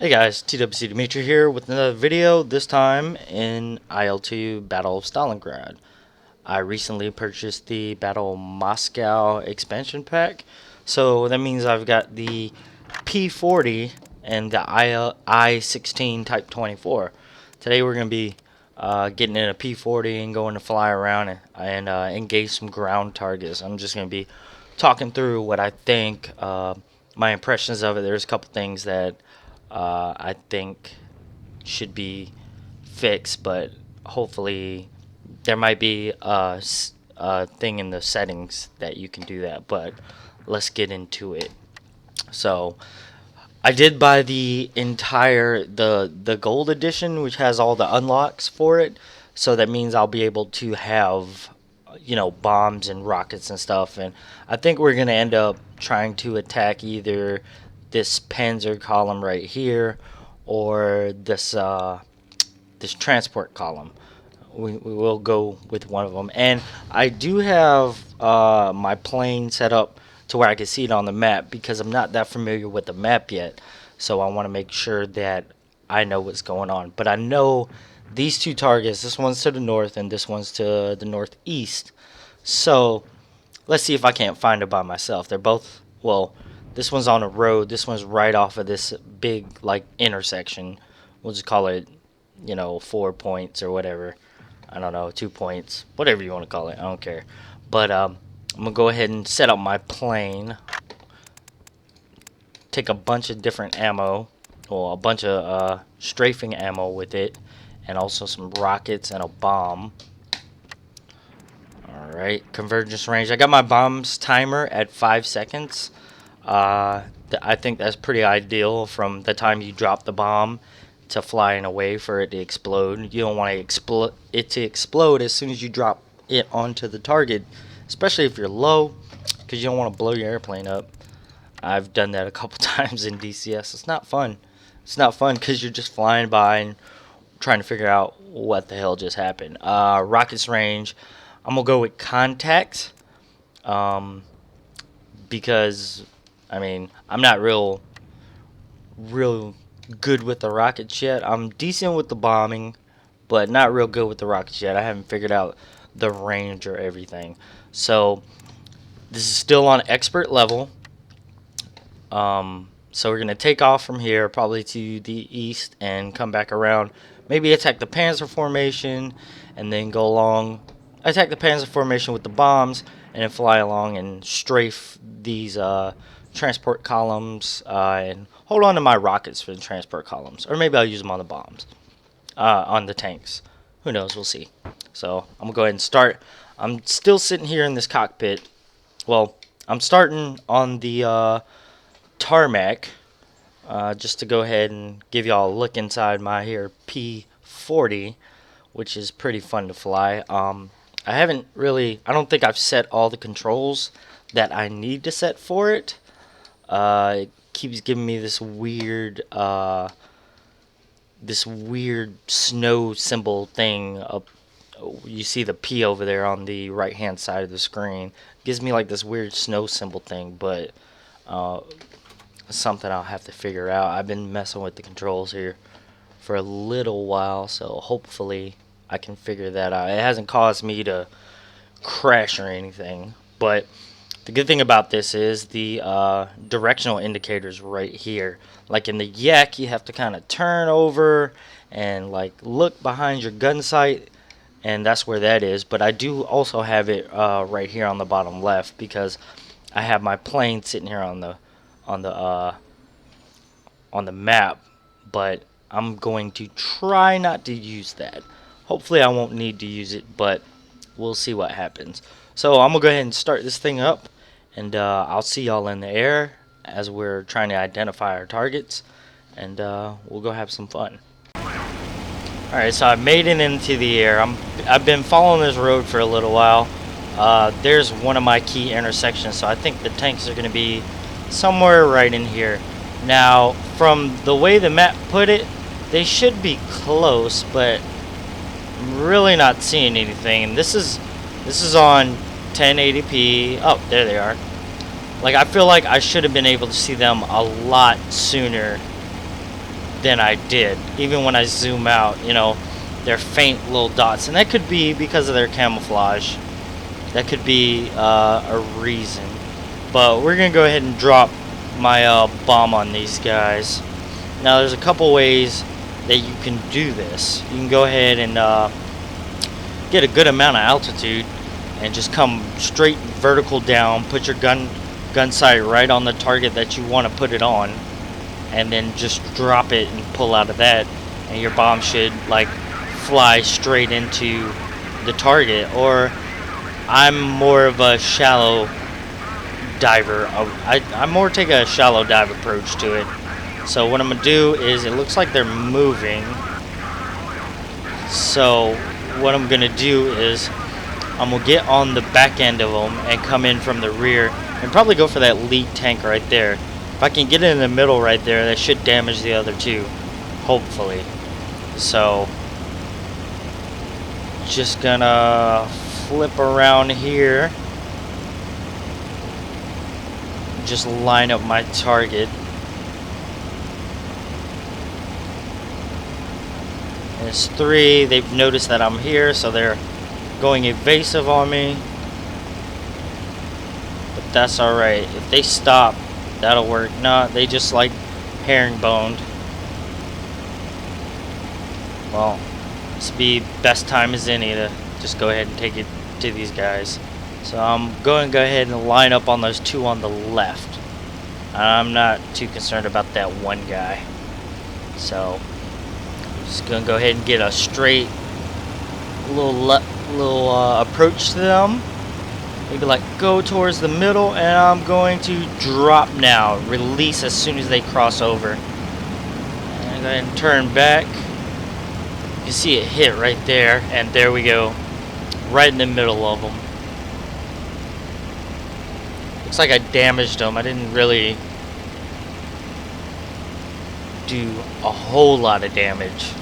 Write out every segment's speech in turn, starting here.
Hey guys, TWC Dimitri here with another video, this time in IL-2 Battle of Stalingrad. I recently purchased the Battle of Moscow expansion pack, so that means I've got the P40 and the I-16 Type 24. Today we're going to be getting in a P40 and going to fly around and engage some ground targets. I'm just going to be talking through what I think, my impressions of it. There's a couple things that I think should be fixed, but hopefully there might be a thing in the settings that you can do that. But let's get into it. So I did buy the entire the gold edition, which has all the unlocks for it. So that means I'll be able to have, bombs and rockets and stuff. And I think we're gonna end up trying to attack either this Panzer column right here or this transport column. We will go with one of them. And I do have my plane set up to where I can see it on the map because I'm not that familiar with the map yet. So I want to make sure that I know what's going on. But I know these two targets, this one's to the north and this one's to the northeast. So let's see if I can't find it by myself. They're both, well, this one's on a road. This one's right off of this big, intersection. We'll just call it, 4 points or whatever. I don't know, 2 points. Whatever you want to call it. I don't care. But I'm going to go ahead and set up my plane. Take a bunch of different ammo. Well, a bunch of strafing ammo with it. And also some rockets and a bomb. Alright, convergence range. I got my bombs timer at 5 seconds. I think that's pretty ideal from the time you drop the bomb to flying away for it to explode. You don't want it to explode as soon as you drop it onto the target, especially if you're low, because you don't want to blow your airplane up. I've done that a couple times in DCS. It's not fun. It's not fun because you're just flying by and trying to figure out what the hell just happened. Rockets range. I'm gonna go with contacts, because I'm not real good with the rockets yet. I'm decent with the bombing, but not real good with the rockets yet. I haven't figured out the range or everything. So this is still on expert level. So we're gonna take off from here, probably to the east, and come back around. Maybe attack the Panzer formation, and then go along. Attack the Panzer formation with the bombs, and then fly along and strafe these transport columns, and hold on to my rockets for the transport columns, or maybe I'll use them on the bombs, on the tanks. Who knows? We'll see. So I'm gonna go ahead and start. I'm still sitting here in this cockpit. Well, I'm starting on the tarmac, just to go ahead and give y'all a look inside my here P40, which is pretty fun to fly. I don't think I've set all the controls that I need to set for it. It keeps giving me this weird snow symbol thing up. You see the P over there on the right hand side of the screen. It gives me like this weird snow symbol thing, but something I'll have to figure out. I've been messing with the controls here for a little while, so hopefully I can figure that out. It hasn't caused me to crash or anything, but the good thing about this is the directional indicators right here. Like in the Yak, you have to kind of turn over and look behind your gun sight, and that's where that is. But I do also have it right here on the bottom left, because I have my plane sitting here on the map. But I'm going to try not to use that. Hopefully I won't need to use it, but we'll see what happens. So I'm gonna go ahead and start this thing up, and I'll see y'all in the air as we're trying to identify our targets, and we'll go have some fun. Alright, so I've made it into the air. I've been following this road for a little while. There's one of my key intersections, so I think the tanks are gonna be somewhere right in here. Now, from the way the map put it, they should be close, but I'm really not seeing anything. And this is on 1080p. Oh, there they are. I feel like I should have been able to see them a lot sooner than I did. Even when I zoom out, you know, they're faint little dots, and that could be because of their camouflage. That could be a reason. But we're gonna go ahead and drop my bomb on these guys. Now there's a couple ways that you can do this. You can go ahead and get a good amount of altitude and just come straight vertical down, put your gun sight right on the target that you want to put it on, and then just drop it and pull out of that, and your bomb should like fly straight into the target. Or I'm more of a shallow diver. I more take a shallow dive approach to it. So what I'm gonna do is, it looks like they're moving, so what I'm gonna do is I'm gonna get on the back end of them and come in from the rear and probably go for that lead tank right there. If I can get it in the middle right there, that should damage the other two, hopefully. So just gonna flip around here, just line up my target. There's 3. They've noticed that I'm here, so they're going evasive on me. But that's alright. If they stop, that'll work. No, they just like herringboned. Well, this would be best time as any to just go ahead and take it to these guys. So I'm going to go ahead and line up on those 2 on the left. I'm not too concerned about that one guy. So just gonna go ahead and get a straight little approach to them. Maybe like go towards the middle, and I'm going to drop now. Release as soon as they cross over. And go ahead and turn back. You can see it hit right there, and there we go, right in the middle of them. Looks like I damaged them. I didn't really do a whole lot of damage.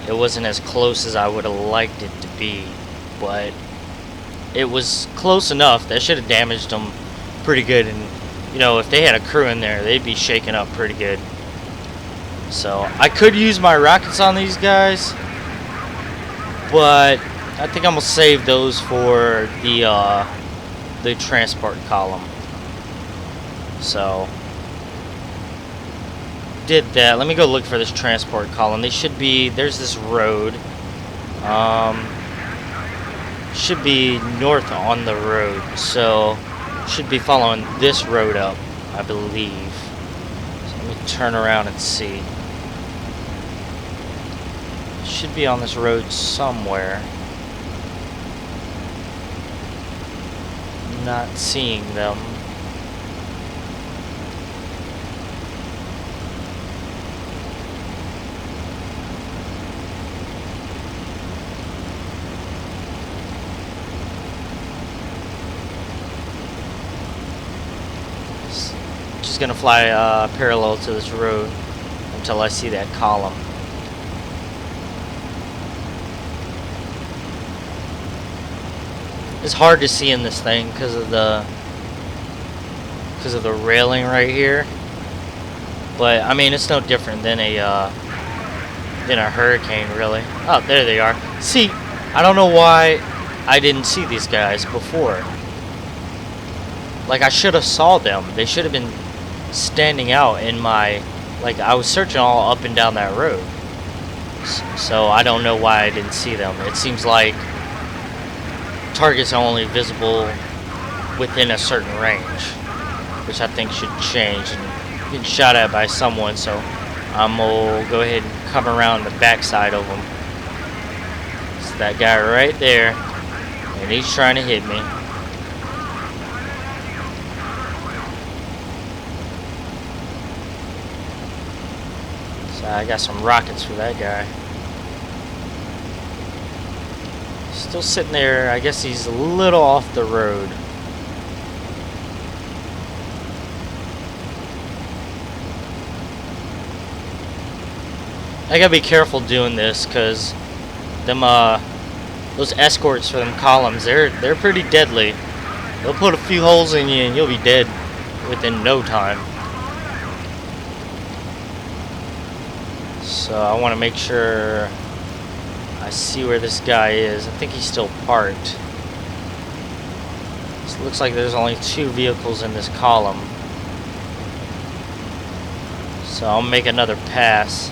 It wasn't as close as I would have liked it to be, but it was close enough. That should have damaged them pretty good, and you know, if they had a crew in there, they'd be shaken up pretty good. So I could use my rockets on these guys, but I think I'm gonna save those for the transport column. So did that. Let me go look for this transport column. They should be, there's this road. Should be north on the road, so should be following this road up, I believe. So let me turn around and see. Should be on this road somewhere. Not seeing them. Just gonna fly parallel to this road until I see that column. It's hard to see in this thing because of the railing right here. But I mean, it's no different than a hurricane, really. Oh, there they are. See, I don't know why I didn't see these guys before. Like, I should have saw them. They should have been standing out in my, like, I was searching all up and down that road. So I don't know why I didn't see them. It seems like targets are only visible within a certain range, which I think should change, and get shot at by someone. So I'm gonna go ahead and come around the backside of them. It's that guy right there, and he's trying to hit me. So I got some rockets for that guy. Still sitting there. I guess he's a little off the road. I gotta be careful doing this, cause them those escorts for them columns, they're pretty deadly. They'll put a few holes in you and you'll be dead within no time. So I want to make sure I see where this guy is. I think he's still parked. So it looks like there's only 2 vehicles in this column. So I'll make another pass.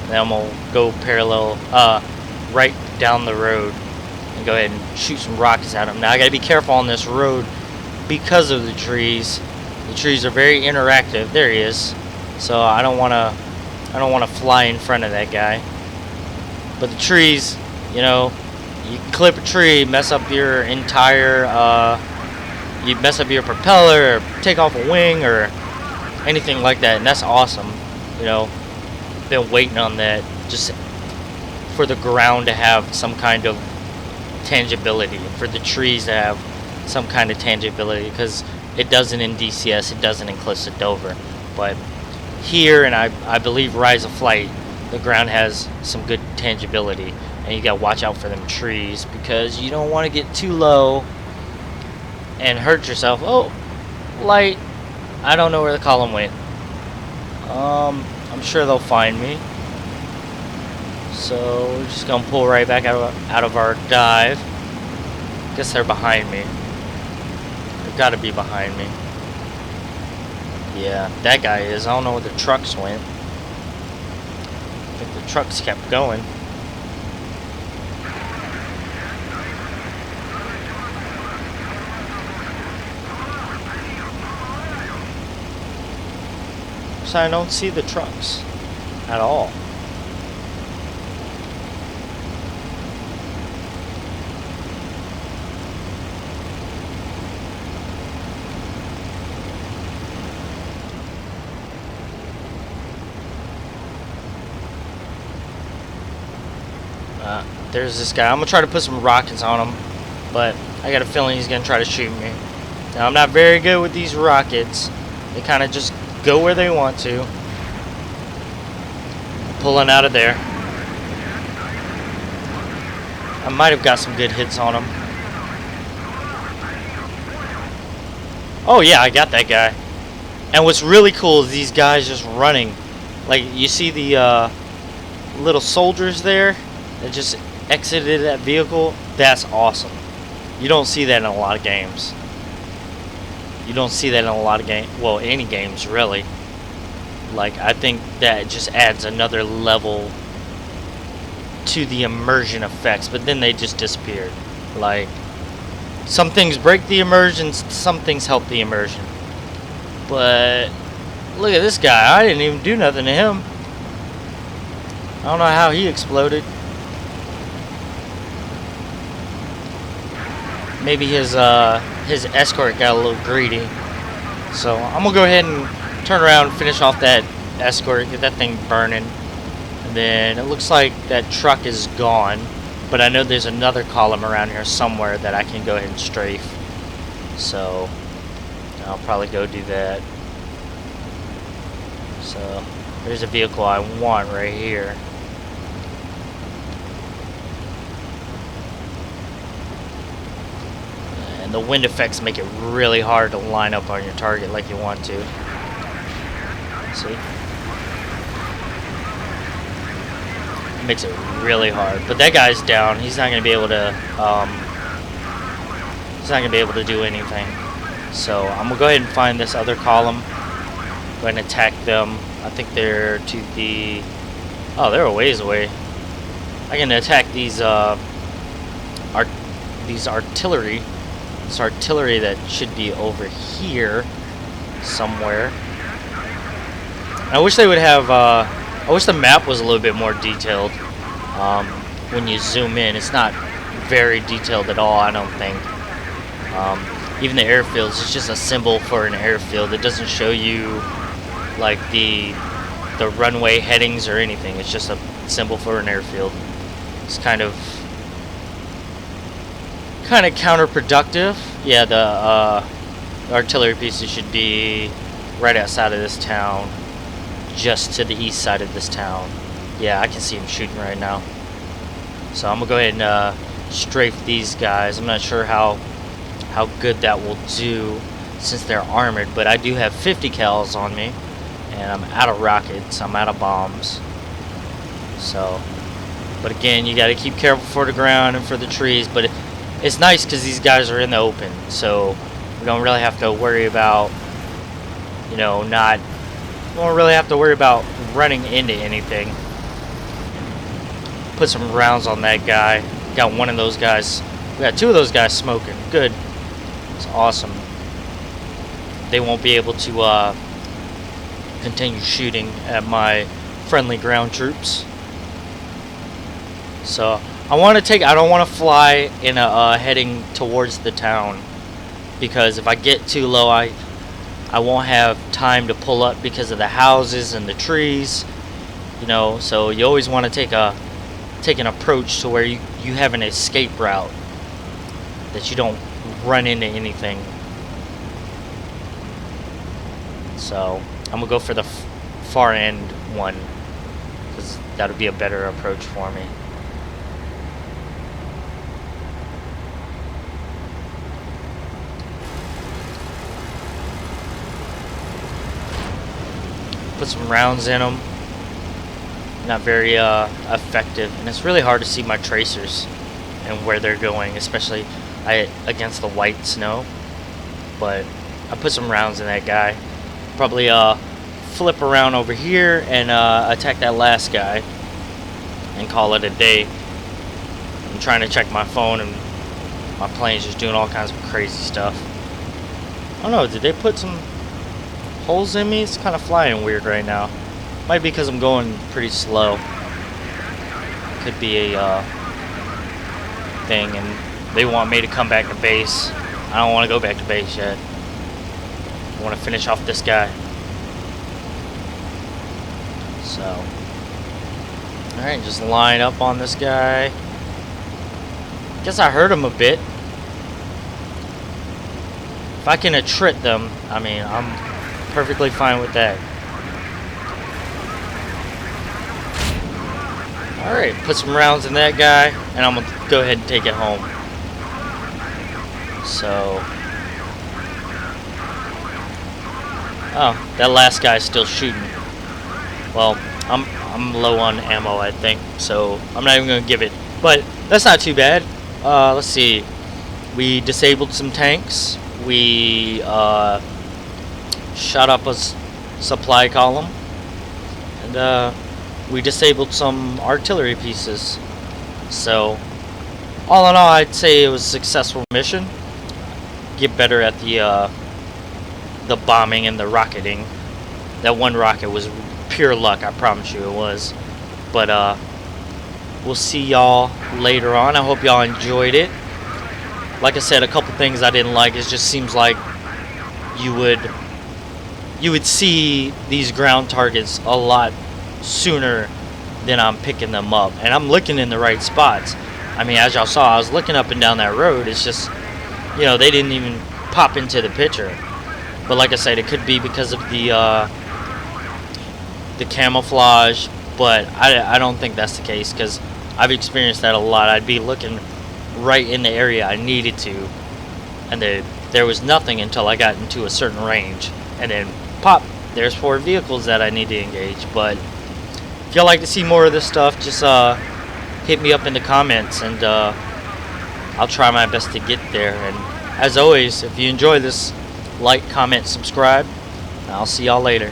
Then I'm going to go parallel, right down the road and go ahead and shoot some rockets at him. Now I got to be careful on this road because of the trees. The trees are very interactive. There he is. So I don't want to fly in front of that guy. But the trees, you know, you can clip a tree, mess up your entire, you mess up your propeller, or take off a wing, or anything like that, and that's awesome. You know, been waiting on that, just for the ground to have some kind of tangibility, for the trees to have some kind of tangibility, because it doesn't in DCS, it doesn't in Cliffs of Dover, but here, and I believe Rise of Flight, the ground has some good tangibility, and you gotta watch out for them trees, because you don't want to get too low and hurt yourself. Oh, light. I don't know where the column went. I'm sure they'll find me. So we're just gonna pull right back out of our dive. Guess they're behind me. They've got to be behind me. Yeah, that guy is. I don't know where the trucks went. I think the trucks kept going. So I don't see the trucks at all. There's this guy. I'm gonna try to put some rockets on him, but I got a feeling he's gonna try to shoot me. Now I'm not very good with these rockets. They kind of just go where they want to. Pulling out of there. I might have got some good hits on him. Oh yeah, I got that guy. And what's really cool is these guys just running. Like, you see the little soldiers there that just exited that vehicle? That's awesome. You don't see that in a lot of games. You don't see that in a lot of games. Well, any games, really. Like, I think that just adds another level to the immersion effects. But then they just disappeared. Like, some things break the immersion, some things help the immersion. But look at this guy. I didn't even do nothing to him. I don't know how he exploded. Maybe his escort got a little greedy. So I'm gonna go ahead and turn around and finish off that escort, get that thing burning. And then it looks like that truck is gone. But I know there's another column around here somewhere that I can go ahead and strafe. So I'll probably go do that. So there's a vehicle I want right here. And the wind effects make it really hard to line up on your target like you want to. See? It makes it really hard. But that guy's down. He's not going to be able to do anything. So I'm going to go ahead and find this other column. Go ahead and attack them. I think they're to the... Oh, they're a ways away. I can attack these artillery. This artillery that should be over here somewhere. I wish they would have... I wish the map was a little bit more detailed. When you zoom in, it's not very detailed at all, I don't think. Even the airfields, it's just a symbol for an airfield. It doesn't show you like the runway headings or anything. It's just a symbol for an airfield. It's kind of counterproductive. Yeah, the artillery pieces should be right outside of this town, just to the east side of this town. Yeah, I can see him shooting right now. So I'm gonna go ahead and strafe these guys. I'm not sure how good that will do since they're armored, but I do have 50 cals on me, and I'm out of rockets. I'm out of bombs. So, but again, you got to keep careful for the ground and for the trees. But it's nice because these guys are in the open, so we don't really have to worry about, you know, we don't really have to worry about running into anything. Put some rounds on that guy. Got one of those guys. We got two of those guys smoking. Good. It's awesome. They won't be able to continue shooting at my friendly ground troops. So I don't want to fly in a heading towards the town, because if I get too low, I won't have time to pull up because of the houses and the trees, you know. So you always want to take an approach to where you have an escape route, that you don't run into anything. So I'm gonna go for the far end one, because that'll be a better approach for me. Put some rounds in them. Not very effective, and it's really hard to see my tracers and where they're going, especially against the white snow. But I put some rounds in that guy. Probably flip around over here and attack that last guy and call it a day. I'm trying to check my phone, and my plane's just doing all kinds of crazy stuff. I don't know, did they put some holes in me? It's kind of flying weird right now. Might be because I'm going pretty slow. Could be a thing, and they want me to come back to base. I don't want to go back to base yet. I want to finish off this guy. So, alright, just line up on this guy. Guess I hurt him a bit. If I can attrit them, I mean, I'm perfectly fine with that. Alright, put some rounds in that guy, and I'm going to go ahead and take it home. So, oh, that last guy's still shooting. Well, I'm low on ammo, I think, so I'm not even going to give it. But that's not too bad. Let's see. We disabled some tanks. We shot up a supply column. And we disabled some artillery pieces. So, all in all, I'd say it was a successful mission. Get better at the bombing and the rocketing. That one rocket was pure luck, I promise you it was. But we'll see y'all later on. I hope y'all enjoyed it. Like I said, a couple things I didn't like. It just seems like you would see these ground targets a lot sooner than I'm picking them up, and I'm looking in the right spots. I mean, as y'all saw, I was looking up and down that road. It's just, you know, they didn't even pop into the picture. But like I said, it could be because of the camouflage, but I don't think that's the case, because I've experienced that a lot. I'd be looking right in the area I needed to, and there was nothing until I got into a certain range, and then pop, there's 4 vehicles that I need to engage. But if y'all like to see more of this stuff, just hit me up in the comments, and I'll try my best to get there. And as always, if you enjoy this, like, comment, subscribe, and I'll see y'all later.